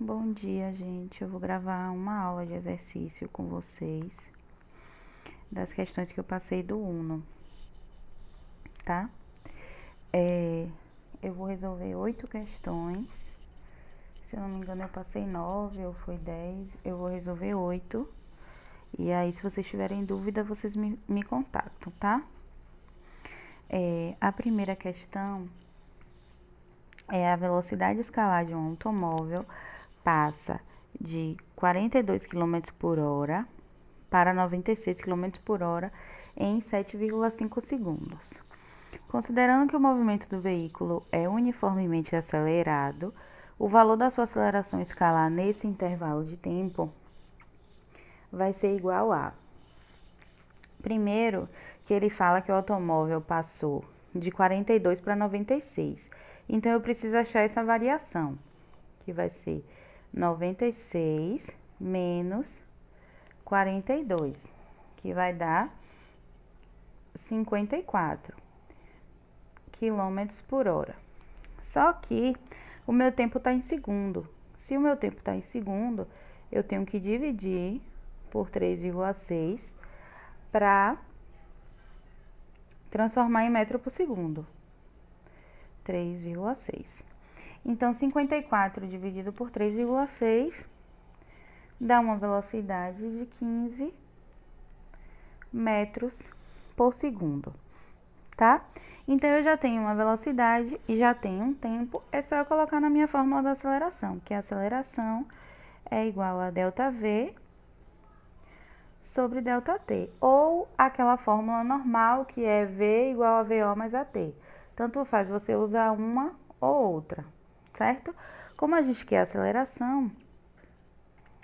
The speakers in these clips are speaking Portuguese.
Bom dia, gente. Eu vou gravar uma aula de exercício com vocês das questões que eu passei do Uno, tá? Eu vou resolver 8 questões. Se eu não me engano, eu passei 9 ou foi 10. Eu vou resolver 8. E aí, se vocês tiverem dúvida, vocês me contactam, tá? A primeira questão é a velocidade escalar de um automóvel passa de 42 km por hora para 96 km por hora em 7,5 segundos. Considerando que o movimento do veículo é uniformemente acelerado, o valor da sua aceleração escalar nesse intervalo de tempo vai ser igual a... Primeiro, que ele fala que o automóvel passou de 42 para 96. Então, eu preciso achar essa variação, que vai ser 96 menos 42, que vai dar 54 quilômetros por hora. Só que o meu tempo está em segundo. Se o meu tempo está em segundo, eu tenho que dividir por 3,6 para transformar em metro por segundo. 3,6. Então, 54 dividido por 3,6 dá uma velocidade de 15 metros por segundo, tá? Então, eu já tenho uma velocidade e já tenho um tempo. É só eu colocar na minha fórmula da aceleração, que a aceleração é igual a ΔV sobre ΔT. Ou aquela fórmula normal, que é V igual a VO mais AT. Tanto faz você usar uma ou outra, certo? Como a gente quer aceleração,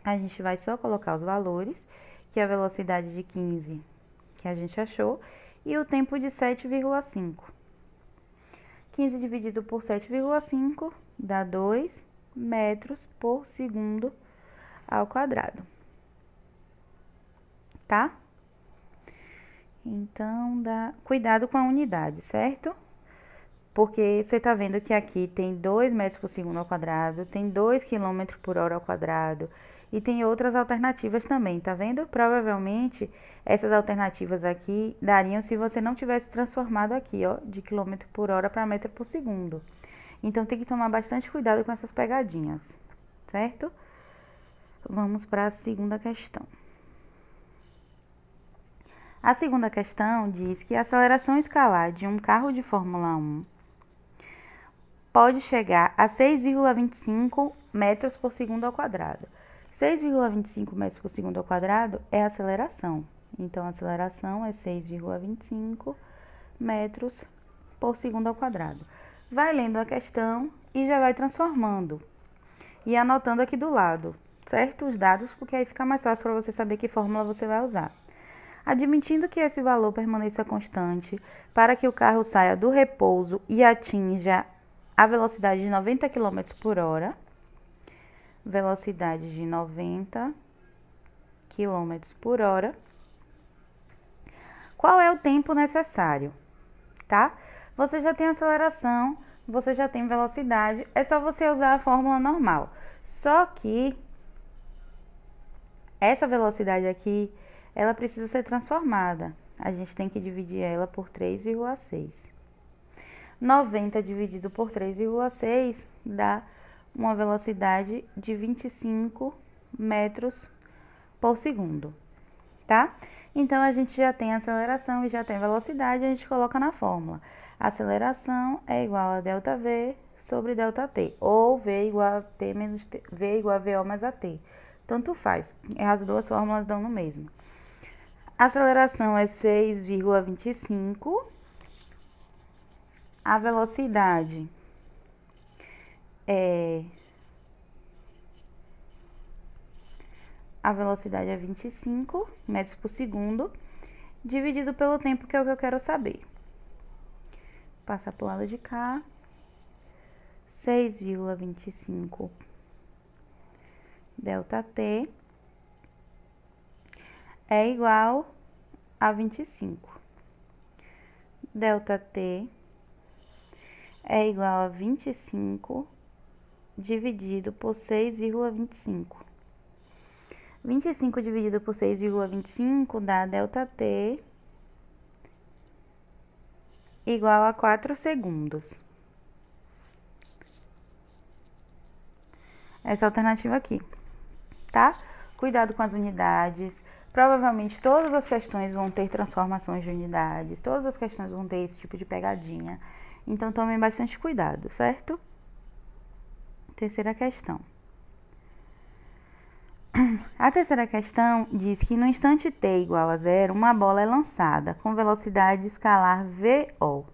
a gente vai só colocar os valores, que é a velocidade de 15 que a gente achou, e o tempo de 7,5. 15 dividido por 7,5 dá 2 metros por segundo ao quadrado, tá? Então, cuidado com a unidade, certo? Porque você tá vendo que aqui tem 2 metros por segundo ao quadrado, tem 2 km por hora ao quadrado, e tem outras alternativas também, tá vendo? Provavelmente, essas alternativas aqui dariam se você não tivesse transformado aqui, ó, de quilômetro por hora para metro por segundo. Então, tem que tomar bastante cuidado com essas pegadinhas, certo? Vamos para a segunda questão. A segunda questão diz que a aceleração escalar de um carro de Fórmula 1 pode chegar a 6,25 metros por segundo ao quadrado. 6,25 metros por segundo ao quadrado é a aceleração. Então, a aceleração é 6,25 metros por segundo ao quadrado. Vai lendo a questão e já vai transformando. E anotando aqui do lado, certo? Os dados, porque aí fica mais fácil para você saber que fórmula você vai usar. Admitindo que esse valor permaneça constante para que o carro saia do repouso e atinja a velocidade de 90 km por hora, velocidade de 90 km por hora, qual é o tempo necessário, tá? Você já tem aceleração, você já tem velocidade, é só você usar a fórmula normal. Só que essa velocidade aqui, ela precisa ser transformada. A gente tem que dividir ela por 3,6. 90 dividido por 3,6 dá uma velocidade de 25 metros por segundo, tá? Então, a gente já tem aceleração e já tem velocidade, a gente coloca na fórmula. Aceleração é igual a ΔV sobre ΔT, ou V igual a T menos T, V igual a VO mais AT. Tanto faz, as duas fórmulas dão no mesmo. A aceleração é 6,25. A velocidade é 25 metros por segundo, dividido pelo tempo, que é o que eu quero saber. Passa para o lado de cá. 6,25 ΔT é igual a 25. ΔT é igual a 25 dividido por 6,25. 25 dividido por 6,25 dá ΔT igual a 4 segundos. Essa alternativa aqui, tá? Cuidado com as unidades. Provavelmente todas as questões vão ter transformações de unidades, todas as questões vão ter esse tipo de pegadinha. Então, tomem bastante cuidado, certo? Terceira questão. A terceira questão diz que no instante t igual a 0, uma bola é lançada com velocidade escalar VO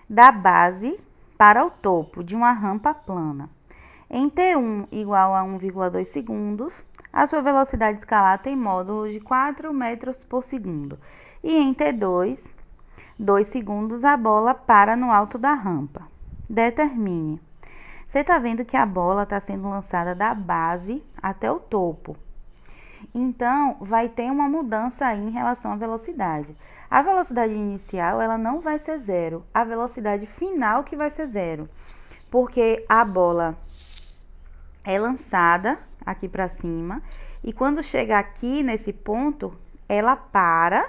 da base para o topo de uma rampa plana. Em T1 igual a 1,2 segundos, a sua velocidade escalar tem módulo de 4 metros por segundo. E em T2, 2 segundos, a bola para no alto da rampa. Determine. Você está vendo que a bola está sendo lançada da base até o topo. Então, vai ter uma mudança aí em relação à velocidade. A velocidade inicial, ela não vai ser zero. A velocidade final que vai ser zero. Porque a bola é lançada aqui para cima. E quando chega aqui nesse ponto, ela para.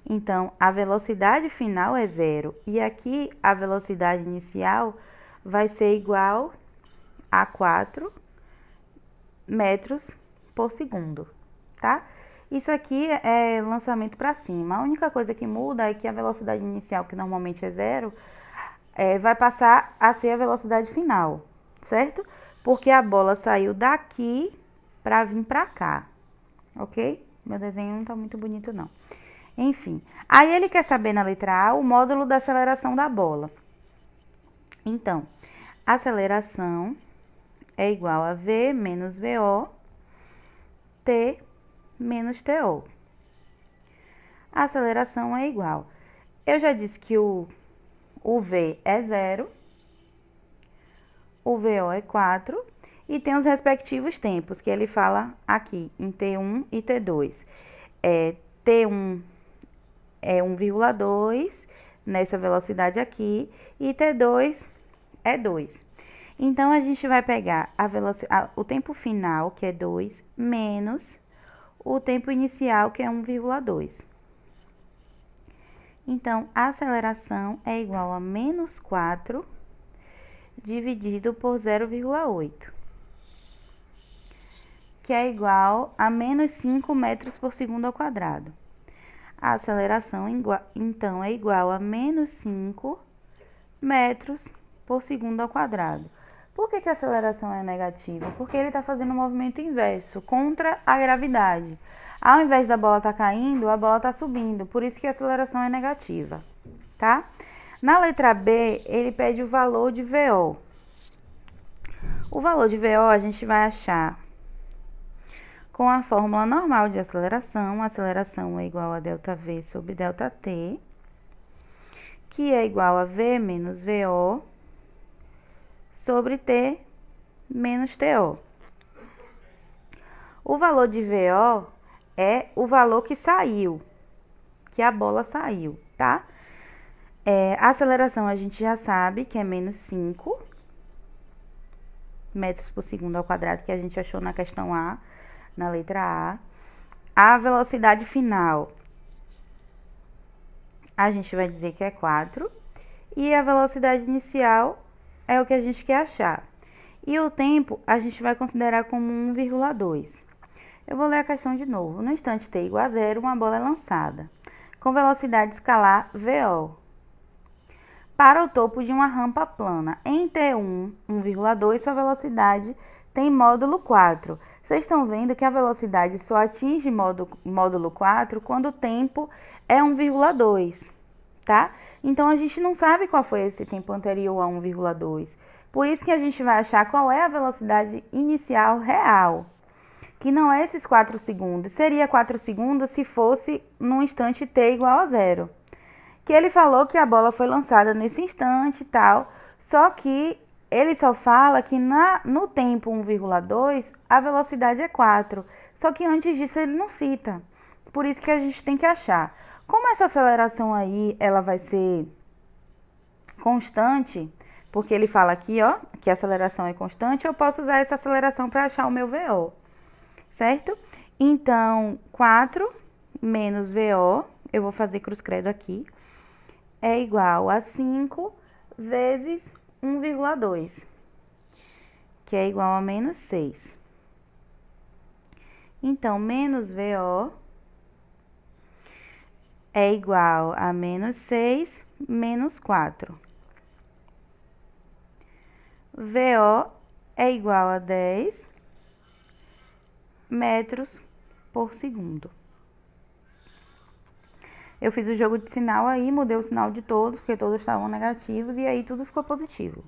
Então, a velocidade final é zero. E aqui, a velocidade inicial vai ser igual a 4 metros por segundo, tá? Isso aqui é lançamento para cima. A única coisa que muda é que a velocidade inicial, que normalmente é zero, vai passar a ser a velocidade final, certo? Porque a bola saiu daqui para vir para cá, ok? Meu desenho não tá muito bonito, não. Enfim, aí ele quer saber na letra A o módulo da aceleração da bola. Então, a aceleração é igual a V menos VO, T menos TO. A aceleração é igual. Eu já disse que o V é 0, o VO é 4, e tem os respectivos tempos, que ele fala aqui, em T1 e T2. T1 é 1,2 nessa velocidade aqui, e T2 é 2. Então, a gente vai pegar o tempo final, que é 2, menos o tempo inicial, que é 1,2. Então, a aceleração é igual a menos 4 dividido por 0,8, que é igual a menos 5 metros por segundo ao quadrado. A aceleração, então, é igual a menos 5 metros por segundo ao quadrado. Por que a aceleração é negativa? Porque ele está fazendo um movimento inverso, contra a gravidade. Ao invés da bola estar caindo, a bola está subindo, por isso que a aceleração é negativa, tá? Na letra B, ele pede o valor de VO. O valor de VO a gente vai achar com a fórmula normal de aceleração. A aceleração é igual a ΔV sobre ΔT, que é igual a V menos VO sobre T menos TO. O valor de VO é o valor que saiu, que a bola saiu, tá? A aceleração a gente já sabe que é menos 5 metros por segundo ao quadrado, que a gente achou na questão A, na letra A. A velocidade final, a gente vai dizer que é 4. E a velocidade inicial é o que a gente quer achar. E o tempo a gente vai considerar como 1,2. Eu vou ler a questão de novo. No instante t igual a 0, uma bola é lançada com velocidade escalar VO para o topo de uma rampa plana. Em T1, 1,2, sua velocidade tem módulo 4. Vocês estão vendo que a velocidade só atinge módulo 4 quando o tempo é 1,2, tá? Então, a gente não sabe qual foi esse tempo anterior a 1,2. Por isso que a gente vai achar qual é a velocidade inicial real, que não é esses 4 segundos. Seria 4 segundos se fosse no instante t igual a 0. Que ele falou que a bola foi lançada nesse instante e tal, só que ele só fala que no tempo 1,2 a velocidade é 4. Só que antes disso ele não cita. Por isso que a gente tem que achar. Como essa aceleração aí ela vai ser constante, porque ele fala aqui, ó, que a aceleração é constante, eu posso usar essa aceleração para achar o meu VO, certo? Então, 4 menos VO, eu vou fazer cruz-credo aqui, é igual a 5 vezes 1,2, que é igual a menos 6. Então, menos VO é igual a menos 6 menos 4. VO é igual a 10 metros por segundo. Eu fiz o jogo de sinal aí, mudei o sinal de todos, porque todos estavam negativos, e aí tudo ficou positivo,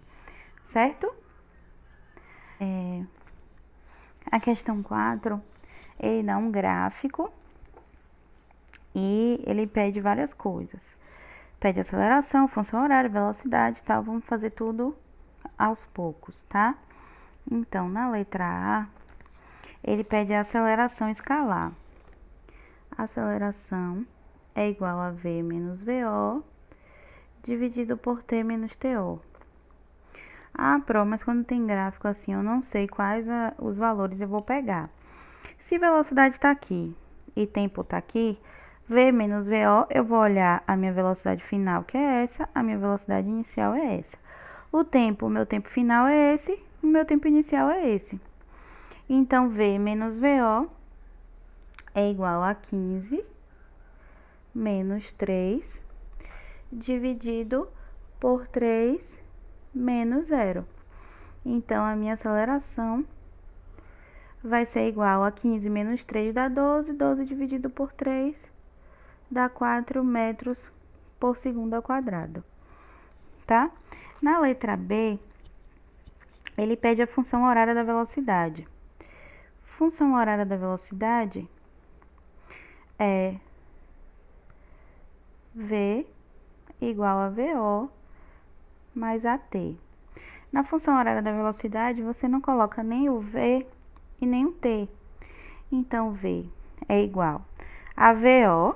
certo? A questão 4, ele dá um gráfico e ele pede várias coisas. Pede aceleração, função horária, velocidade e tal. Vamos fazer tudo aos poucos, tá? Então, na letra A, ele pede a aceleração escalar. A aceleração é igual a V menos VO dividido por T menos TO. Ah, mas quando tem gráfico assim, eu não sei quais os valores eu vou pegar. Se velocidade está aqui e tempo está aqui, V menos VO, eu vou olhar a minha velocidade final, que é essa, a minha velocidade inicial é essa. O meu tempo final é esse, o meu tempo inicial é esse. Então, V menos VO é igual a 15 menos 3 dividido por 3 menos 0. Então, a minha aceleração vai ser igual a 15 menos 3 dá 12, 12 dividido por 3 dá 4 metros por segundo ao quadrado, tá? Na letra B, ele pede a função horária da velocidade. Função horária da velocidade é V igual a VO mais AT. Na função horária da velocidade, você não coloca nem o V e nem o T. Então, V é igual a VO.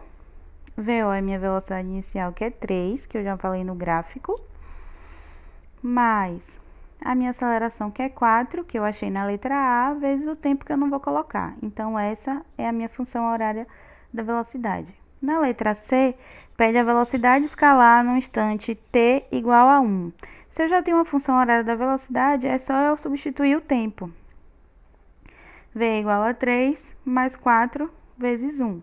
VO é minha velocidade inicial, que é 3, que eu já falei no gráfico, mais a minha aceleração, que é 4, que eu achei na letra A, vezes o tempo que eu não vou colocar. Então, essa é a minha função horária da velocidade. Na letra C, pede a velocidade escalar no instante t igual a 1. Se eu já tenho uma função horária da velocidade, é só eu substituir o tempo. V é igual a 3 mais 4 vezes 1.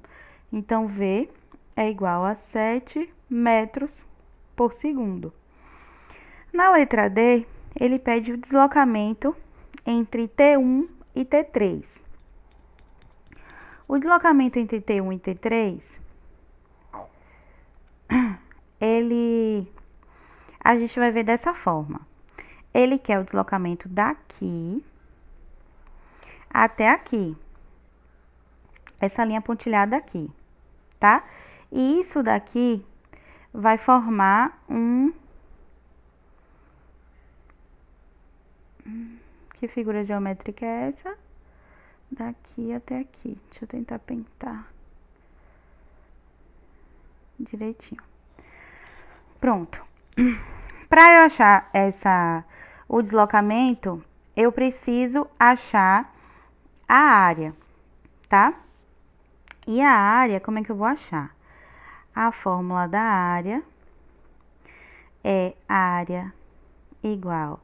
Então, V é igual a 7 metros por segundo. Na letra D, ele pede o deslocamento entre T1 e T3. O deslocamento entre T1 e T3, a gente vai ver dessa forma. Ele quer o deslocamento daqui até aqui. Essa linha pontilhada aqui, tá? E isso daqui vai formar um... Que figura geométrica é essa? Daqui até aqui. Deixa eu tentar pintar direitinho. Pronto. Para eu achar o deslocamento, eu preciso achar a área, tá? E a área, como é que eu vou achar? A fórmula da área é área igual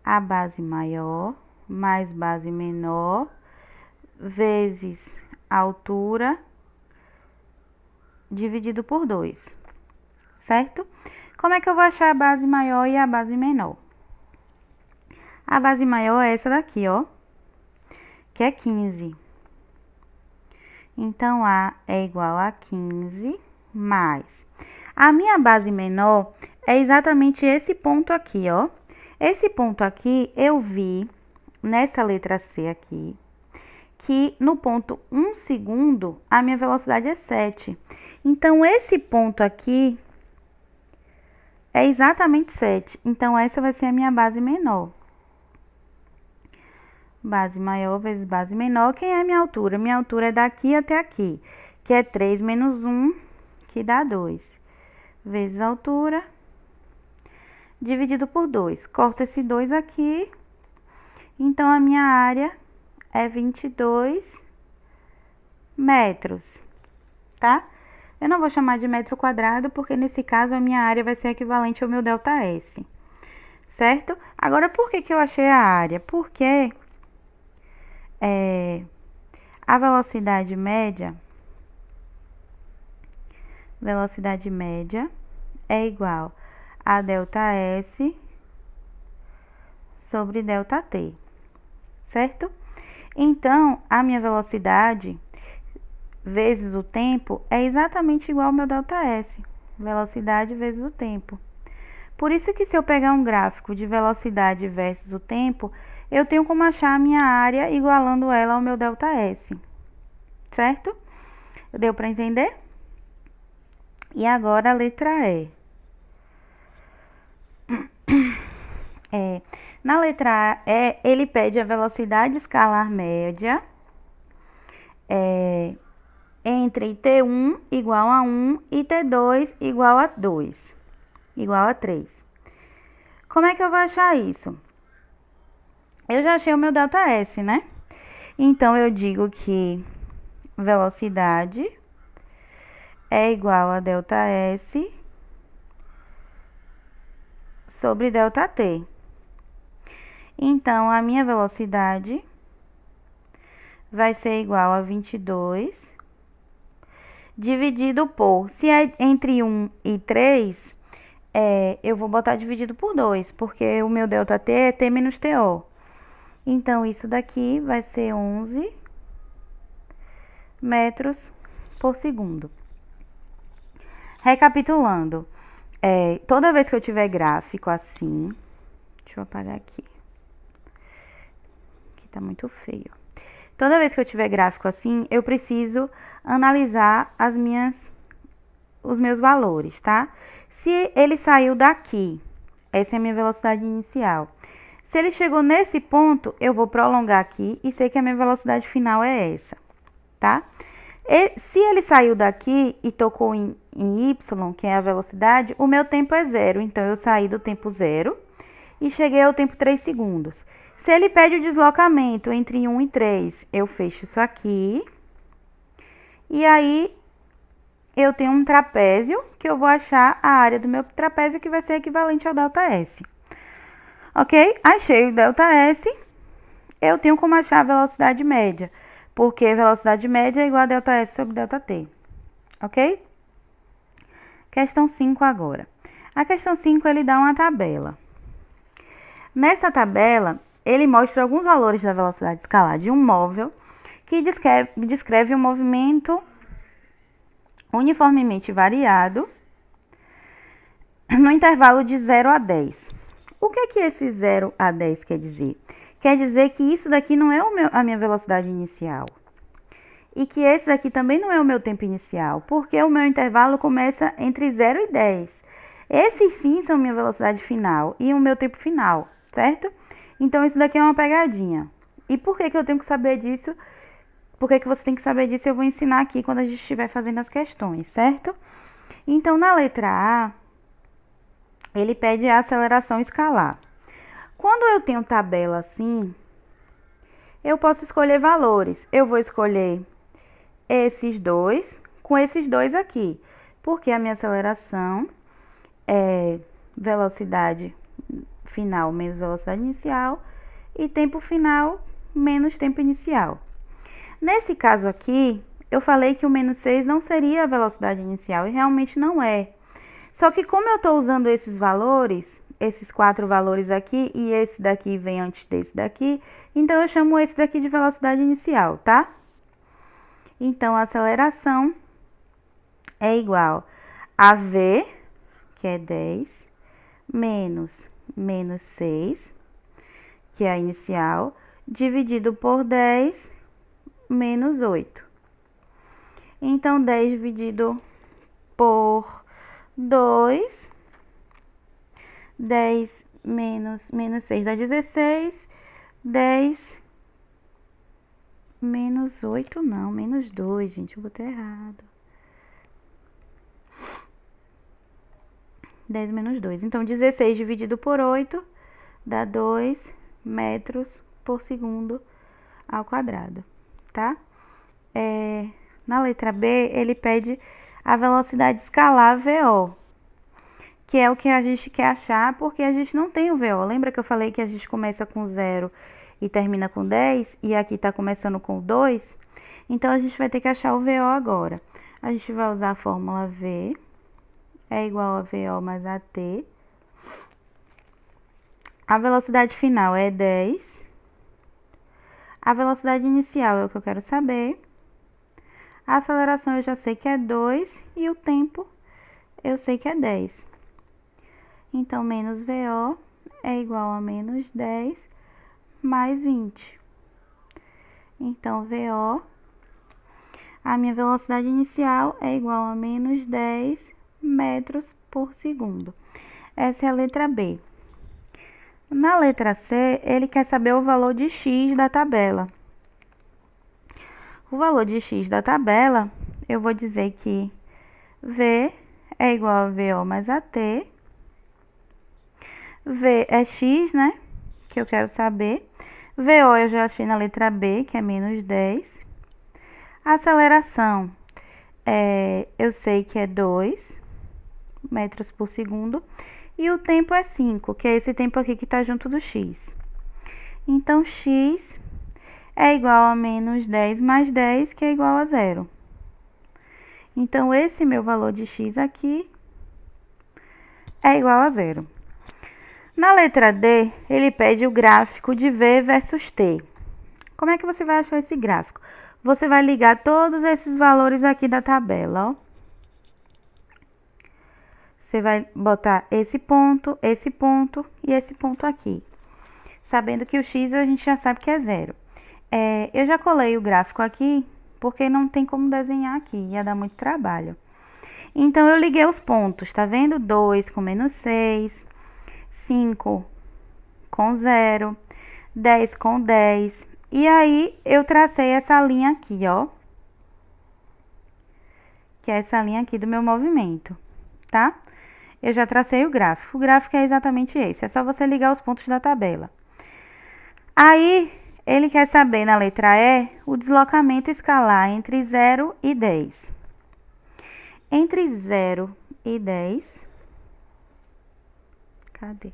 a base maior mais base menor vezes a altura dividido por 2, certo? Como é que eu vou achar a base maior e a base menor? A base maior é essa daqui, ó, que é 15. Então, A é igual a 15 mais. A minha base menor é exatamente esse ponto aqui, ó. Esse ponto aqui, eu vi nessa letra C aqui, que no ponto 1 segundo, a minha velocidade é 7. Então, esse ponto aqui é exatamente 7. Então, essa vai ser a minha base menor. Base maior vezes base menor. Quem é a minha altura? Minha altura é daqui até aqui, que é 3 menos 1, que dá 2. Vezes a altura, dividido por 2. Corto esse 2 aqui. Então, a minha área é 22 metros, tá? Eu não vou chamar de metro quadrado, porque nesse caso a minha área vai ser equivalente ao meu ΔS, certo? Agora, por que que eu achei a área? Porque a velocidade média é igual a ΔS sobre ΔT, certo? Então, a minha velocidade vezes o tempo é exatamente igual ao meu ΔS, velocidade vezes o tempo. Por isso que se eu pegar um gráfico de velocidade versus o tempo, eu tenho como achar a minha área igualando ela ao meu ΔS, certo? Deu para entender? E agora a letra E. Na letra E, ele pede a velocidade escalar média entre T1 igual a 1 e T2 igual a 2, igual a 3. Como é que eu vou achar isso? Eu já achei o meu ΔS, né? Então, eu digo que velocidade é igual a ΔS sobre ΔT. Então, a minha velocidade vai ser igual a 22 dividido por, se é entre 1 e 3, eu vou botar dividido por 2, porque o meu ΔT é T menos TO. Então, isso daqui vai ser 11 metros por segundo. Recapitulando, toda vez que eu tiver gráfico assim, deixa eu apagar aqui, que tá muito feio. Toda vez que eu tiver gráfico assim, eu preciso analisar os meus valores, tá? Se ele saiu daqui, essa é a minha velocidade inicial. Se ele chegou nesse ponto, eu vou prolongar aqui e sei que a minha velocidade final é essa, tá? Se ele saiu daqui e tocou em Y, que é a velocidade, o meu tempo é 0. Então, eu saí do tempo 0 e cheguei ao tempo 3 segundos. Se ele pede o deslocamento entre 1 e 3, eu fecho isso aqui. E aí, eu tenho um trapézio, que eu vou achar a área do meu trapézio, que vai ser equivalente ao ΔS. Ok? Achei o ΔS, eu tenho como achar a velocidade média, porque a velocidade média é igual a ΔS sobre ΔT. Ok? Questão 5 agora. A questão 5, ele dá uma tabela. Nessa tabela, ele mostra alguns valores da velocidade escalar de um móvel que descreve um movimento uniformemente variado no intervalo de 0 a 10. O que é que esse 0 a 10 quer dizer? Quer dizer que isso daqui não é a minha velocidade inicial. E que esse daqui também não é o meu tempo inicial, porque o meu intervalo começa entre 0 e 10. Esses sim são minha velocidade final e o meu tempo final, certo? Então, isso daqui é uma pegadinha. E por que que eu tenho que saber disso? Por que que você tem que saber disso? Eu vou ensinar aqui quando a gente estiver fazendo as questões, certo? Então, na letra A, ele pede a aceleração escalar. Quando eu tenho tabela assim, eu posso escolher valores. Eu vou escolher esses dois com esses dois aqui, porque a minha aceleração é velocidade final menos velocidade inicial e tempo final menos tempo inicial. Nesse caso aqui, eu falei que o menos 6 não seria a velocidade inicial e realmente não é. Só que como eu estou usando esses valores, esses 4 valores aqui, e esse daqui vem antes desse daqui, então eu chamo esse daqui de velocidade inicial, tá? Então, a aceleração é igual a V, que é 10, menos 6, que é a inicial, dividido por 10, menos 8. Então, 10 dividido por 2, 10 menos 6 dá 16, 10 menos 8 não, menos 2, gente, eu botei errado. 10 menos 2. Então, 16 dividido por 8 dá 2 metros por segundo ao quadrado, tá? Na letra B, ele pede a velocidade escalar VO, que é o que a gente quer achar, porque a gente não tem o VO. Lembra que eu falei que a gente começa com 0 e termina com 10, e aqui tá começando com 2? Então, a gente vai ter que achar o VO agora. A gente vai usar a fórmula V, é igual a VO mais AT. A velocidade final é 10. A velocidade inicial é o que eu quero saber. A aceleração eu já sei que é 2 e o tempo eu sei que é 10. Então, menos VO é igual a menos 10 mais 20. Então, VO, a minha velocidade inicial é igual a menos 10 metros por segundo. Essa é a letra B. Na letra C, ele quer saber o valor de x da tabela. O valor de x da tabela, eu vou dizer que V é igual a VO mais AT. V é x, né? Que eu quero saber. VO eu já achei na letra B, que é menos 10. A aceleração, eu sei que é 2 metros por segundo. E o tempo é 5, que é esse tempo aqui que está junto do x. Então, x é igual a menos 10 mais 10, que é igual a 0. Então, esse meu valor de x aqui é igual a 0. Na letra D, ele pede o gráfico de V versus T. Como é que você vai achar esse gráfico? Você vai ligar todos esses valores aqui da tabela, ó. Você vai botar esse ponto e esse ponto aqui. Sabendo que o x a gente já sabe que é 0. Eu já colei o gráfico aqui, porque não tem como desenhar aqui, ia dar muito trabalho. Então, eu liguei os pontos, tá vendo? 2 com menos 6, 5 com 0, 10 com 10. E aí, eu tracei essa linha aqui, ó. Que é essa linha aqui do meu movimento, tá? Eu já tracei o gráfico. O gráfico é exatamente esse. É só você ligar os pontos da tabela. Aí, ele quer saber, na letra E, o deslocamento escalar entre 0 e 10. Entre 0 e 10... Cadê?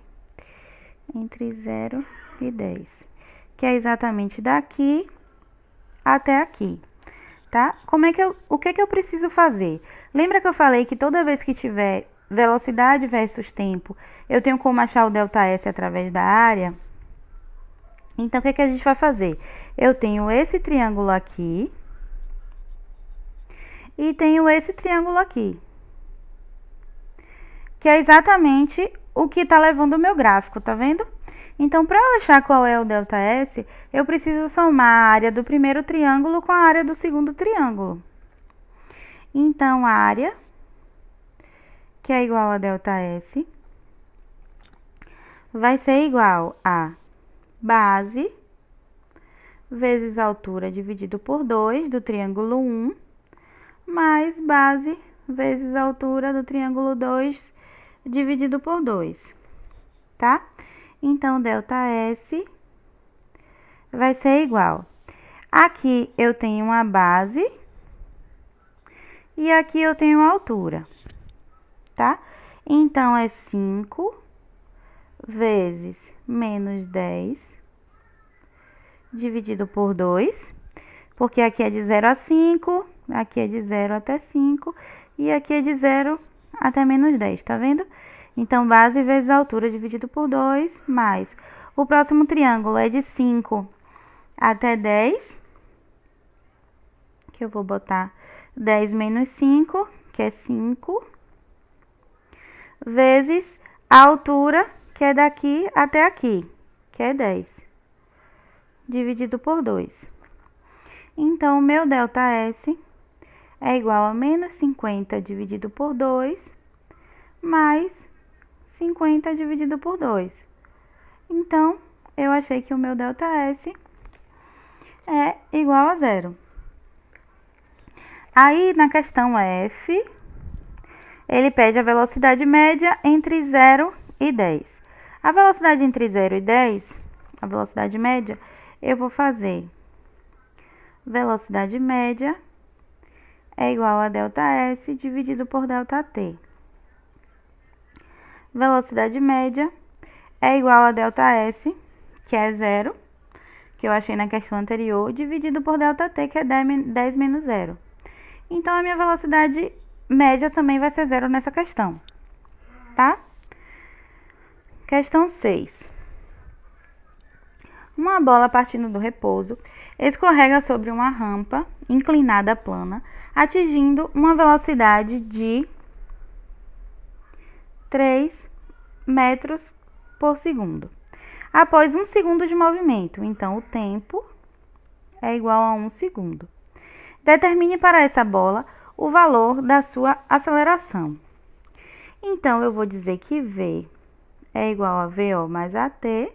Entre 0 e 10. Que é exatamente daqui até aqui, tá? O que eu preciso fazer? Lembra que eu falei que toda vez que tiver velocidade versus tempo, eu tenho como achar o ΔS através da área? Então, o que a gente vai fazer? Eu tenho esse triângulo aqui e tenho esse triângulo aqui, que é exatamente o que está levando o meu gráfico, tá vendo? Então, para eu achar qual é o ΔS, eu preciso somar a área do primeiro triângulo com a área do segundo triângulo. Então, a área, que é igual a ΔS, vai ser igual a base vezes a altura dividido por 2 do triângulo 1, mais base vezes a altura do triângulo 2 dividido por 2, tá? Então, ΔS vai ser igual. Aqui eu tenho uma base e aqui eu tenho a altura, tá? Então, é 5 vezes menos 10 dividido por 2, porque aqui é de 0 a 5, aqui é de 0 até 5 e aqui é de 0 até menos 10, tá vendo? Então, base vezes a altura dividido por 2, mais o próximo triângulo é de 5 até 10, que eu vou botar 10 menos 5, que é 5, vezes a altura, que é daqui até aqui, que é 10, dividido por 2. Então, o meu ΔS é igual a menos 50 dividido por 2, mais 50 dividido por 2. Então, eu achei que o meu ΔS é igual a 0. Aí, na questão F, ele pede a velocidade média entre 0 e 10. A velocidade entre 0 e 10, a velocidade média, eu vou fazer velocidade média é igual a ΔS dividido por ΔT. Velocidade média é igual a ΔS, que é 0, que eu achei na questão anterior, dividido por ΔT, que é 10 menos 0. Então, a minha velocidade média também vai ser 0 nessa questão, tá? Questão 6. Uma bola partindo do repouso escorrega sobre uma rampa inclinada plana, atingindo uma velocidade de 3 metros por segundo. Após 1 segundo de movimento, então o tempo é igual a 1 segundo. Determine para essa bola o valor da sua aceleração. Então, eu vou dizer que V é igual a VO mais AT.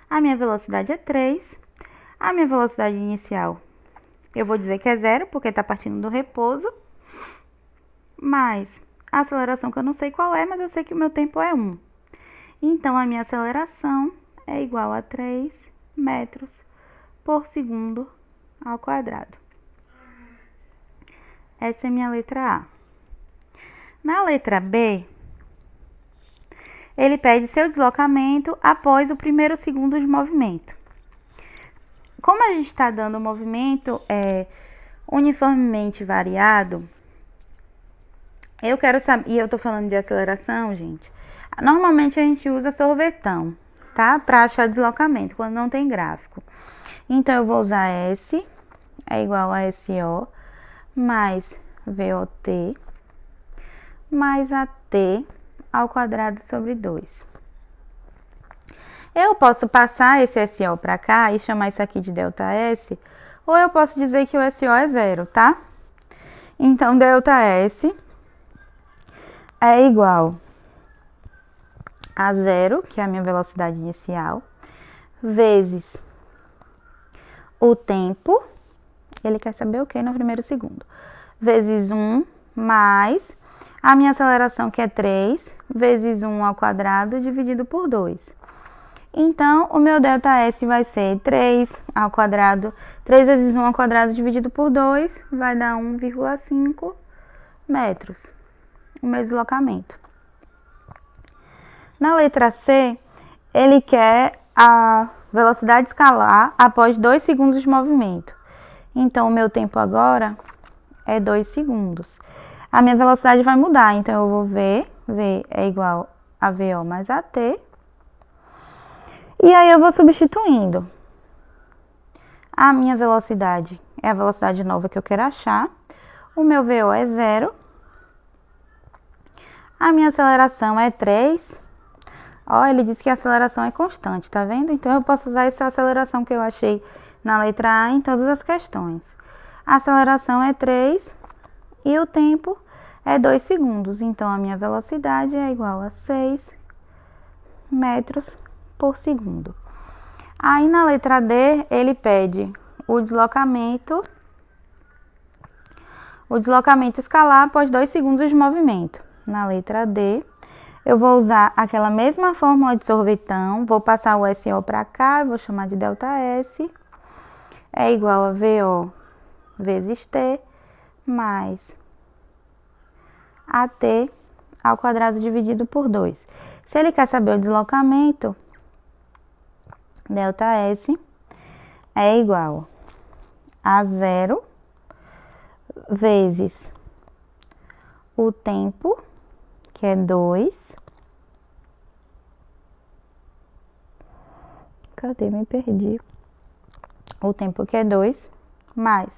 A minha velocidade é 3. A minha velocidade inicial, eu vou dizer que é 0, porque está partindo do repouso. Mais a aceleração, que eu não sei qual é, mas eu sei que o meu tempo é 1. Então, a minha aceleração é igual a 3 metros por segundo ao quadrado. Essa é a minha letra A. Na letra B, ele pede seu deslocamento após o primeiro segundo de movimento. Como a gente está dando o movimento uniformemente variado, eu quero saber, e eu estou falando de aceleração, gente, normalmente a gente usa sorvetão, tá? Para achar deslocamento, quando não tem gráfico. Então, eu vou usar S é igual a SO mais VOT mais AT ao quadrado sobre 2. Eu posso passar esse SO para cá e chamar isso aqui de ΔS, ou eu posso dizer que o SO é 0, tá? Então, ΔS é igual a 0, que é a minha velocidade inicial, vezes o tempo, ele quer saber o que no primeiro segundo, vezes 1 mais a minha aceleração, que é 3, vezes 1 ao quadrado dividido por 2. Então, o meu ΔS vai ser 3 ao quadrado, 3 vezes 1 ao quadrado dividido por 2, vai dar 1,5 metros, o meu deslocamento. Na letra C, ele quer a velocidade escalar após 2 segundos de movimento. Então, o meu tempo agora é 2 segundos. A minha velocidade vai mudar, então eu vou ver, V é igual a VO mais AT. E aí eu vou substituindo. A minha velocidade é a velocidade nova que eu quero achar. O meu VO é 0. A minha aceleração é 3. Ó, ele disse que a aceleração é constante, tá vendo? Então, eu posso usar essa aceleração que eu achei na letra A em todas as questões. A aceleração é 3 e o tempo é 2 segundos. Então, a minha velocidade é igual a 6 metros por segundo. Aí, na letra D, ele pede o deslocamento escalar após 2 segundos de movimento. Na letra D, eu vou usar aquela mesma fórmula de sorvetão, vou passar o SO para cá, vou chamar de ΔS, é igual a VO vezes T, mais AT ao quadrado dividido por 2. Se ele quer saber o deslocamento, ΔS é igual a 0 vezes o tempo, que é 2. Cadê? Me perdi. O tempo, que é 2, mais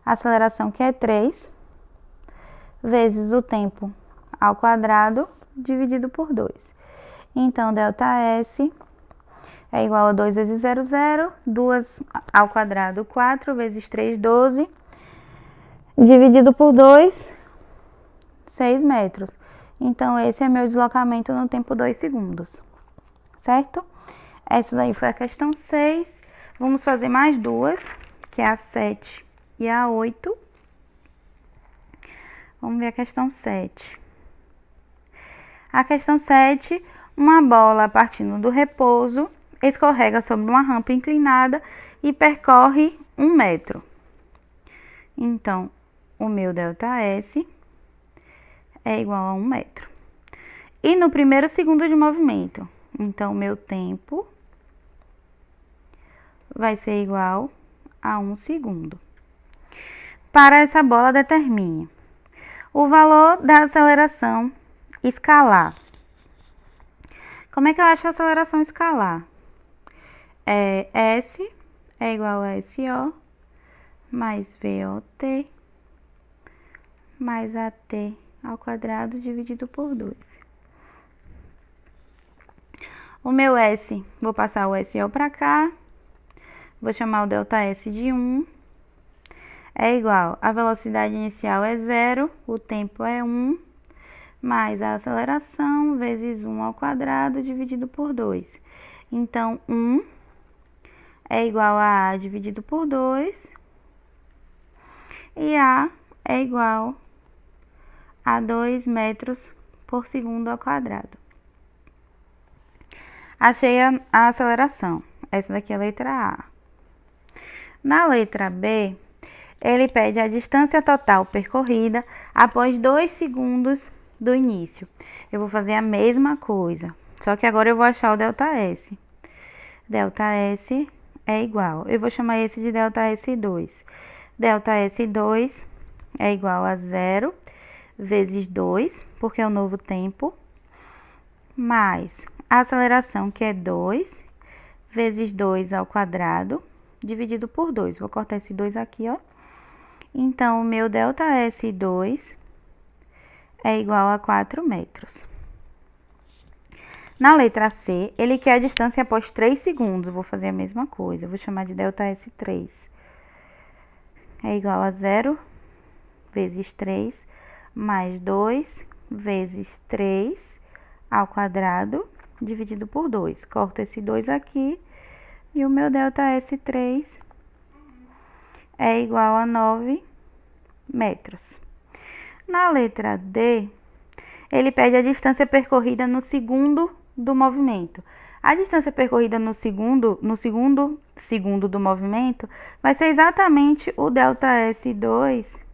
a aceleração, que é 3, vezes o tempo ao quadrado dividido por 2. Então, ΔS é igual a 2 vezes 0, 0, 2 ao quadrado, 4, vezes 3, 12, dividido por 2, 6 metros. Então, esse é meu deslocamento no tempo 2 segundos, certo? Essa daí foi a questão 6. Vamos fazer mais duas, que é a 7 e a 8. Vamos ver a questão 7. A questão 7, uma bola partindo do repouso escorrega sobre uma rampa inclinada e percorre 1 metro. Então, o meu ΔS é igual a 1 metro. E no primeiro segundo de movimento, então, o meu tempo vai ser igual a 1 segundo. Para essa bola, determine o valor da aceleração escalar. Como é que eu acho a aceleração escalar? S é igual a SO mais VOT mais AT ao quadrado dividido por 2. O meu S, vou passar o SO para cá, vou chamar o ΔS de 1, é igual, a velocidade inicial é 0, o tempo é 1, mais a aceleração vezes 1 ao quadrado dividido por 2. Então, 1 é igual a dividido por 2, e A é igual a 2 metros por segundo ao quadrado. Achei a aceleração. Essa daqui é a letra A. Na letra B, ele pede a distância total percorrida após 2 segundos do início. Eu vou fazer a mesma coisa, só que agora eu vou achar o ΔS. ΔS é igual, eu vou chamar esse de ΔS2. ΔS2 é igual a 0 vezes 2, porque é o novo tempo, mais a aceleração, que é 2, vezes 2 ao quadrado, dividido por 2. Vou cortar esse 2 aqui, ó. Então, o meu ΔS2 é igual a 4 metros. Na letra C, ele quer a distância após 3 segundos. Vou fazer a mesma coisa, vou chamar de ΔS3. É igual a 0 vezes 3, mais 2 vezes 3 ao quadrado, dividido por 2. Corto esse 2 aqui, e o meu ΔS3 é igual a 9 metros. Na letra D, ele pede a distância percorrida no segundo do movimento. A distância percorrida no segundo segundo do movimento vai ser exatamente o ΔS2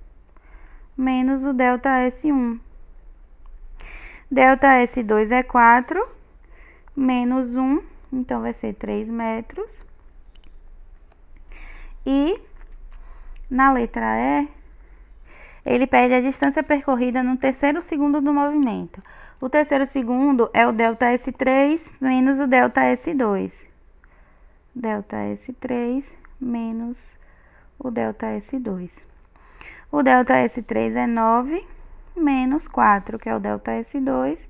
menos o ΔS1. ΔS2 é 4, menos 1, então vai ser 3 metros. E na letra E, ele pede a distância percorrida no terceiro segundo do movimento. O terceiro segundo é o ΔS3 menos o ΔS2. ΔS3 menos o ΔS2. O ΔS3 é 9 menos 4, que é o ΔS2,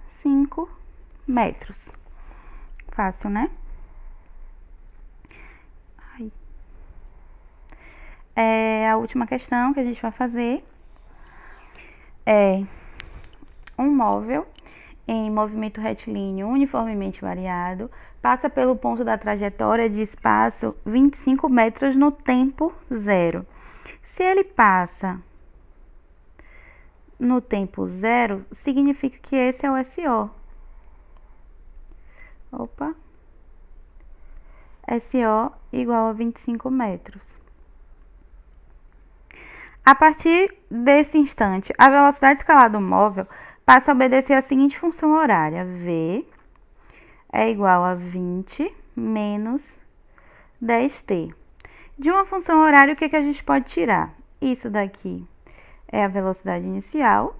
5 metros. Fácil, né? A última questão que a gente vai fazer é um móvel em movimento retilíneo uniformemente variado passa pelo ponto da trajetória de espaço 25 metros no tempo zero. Se ele passa no tempo zero, significa que esse é o SO. SO igual a 25 metros. A partir desse instante, a velocidade escalar do móvel passa a obedecer a seguinte função horária. V é igual a 20 menos 10t. De uma função horária, o que a gente pode tirar? Isso daqui é a velocidade inicial.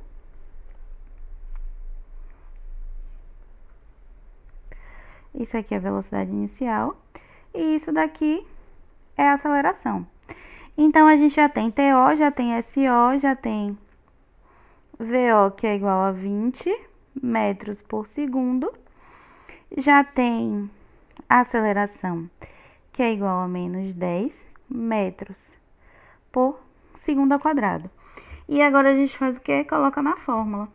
Isso aqui é a velocidade inicial. E isso daqui é a aceleração. Então, a gente já tem TO, já tem SO, já tem VO, que é igual a 20 metros por segundo. Já tem a aceleração, que é igual a menos 10 metros por segundo ao quadrado. E agora a gente faz o quê? Coloca na fórmula.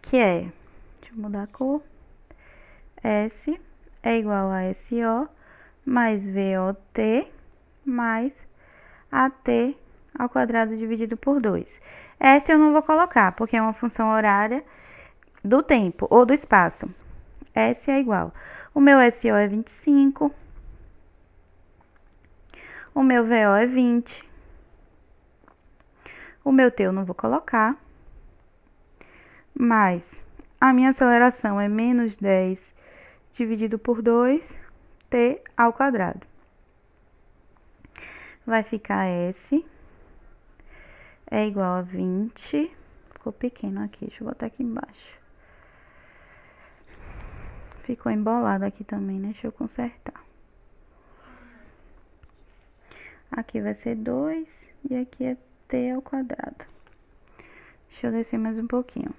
Que é, deixa eu mudar a cor. S é igual a SO mais VOT mais AT ao quadrado dividido por 2. S eu não vou colocar, porque é uma função horária do tempo ou do espaço. S é igual. O meu SO é 25. O meu VO é 20. O meu T eu não vou colocar. Mas a minha aceleração é menos 10 dividido por 2, T ao quadrado. Vai ficar S é igual a 20. Ficou pequeno aqui, deixa eu botar aqui embaixo. Ficou embolado aqui também, né? Deixa eu consertar. Aqui vai ser 2 e aqui é T ao quadrado. Deixa eu descer mais um pouquinho.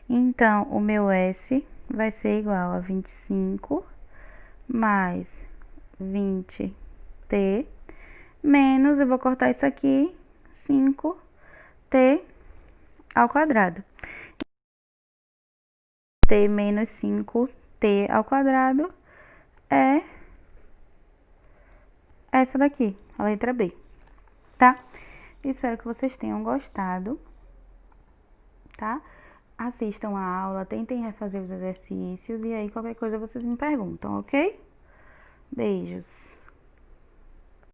Então, o meu S vai ser igual a 25 mais 20T menos, eu vou cortar isso aqui, 5T ao quadrado. T menos 5T ao quadrado é essa daqui, a letra B, tá? Espero que vocês tenham gostado, tá? Assistam a aula, tentem refazer os exercícios e aí qualquer coisa vocês me perguntam, ok? Beijos!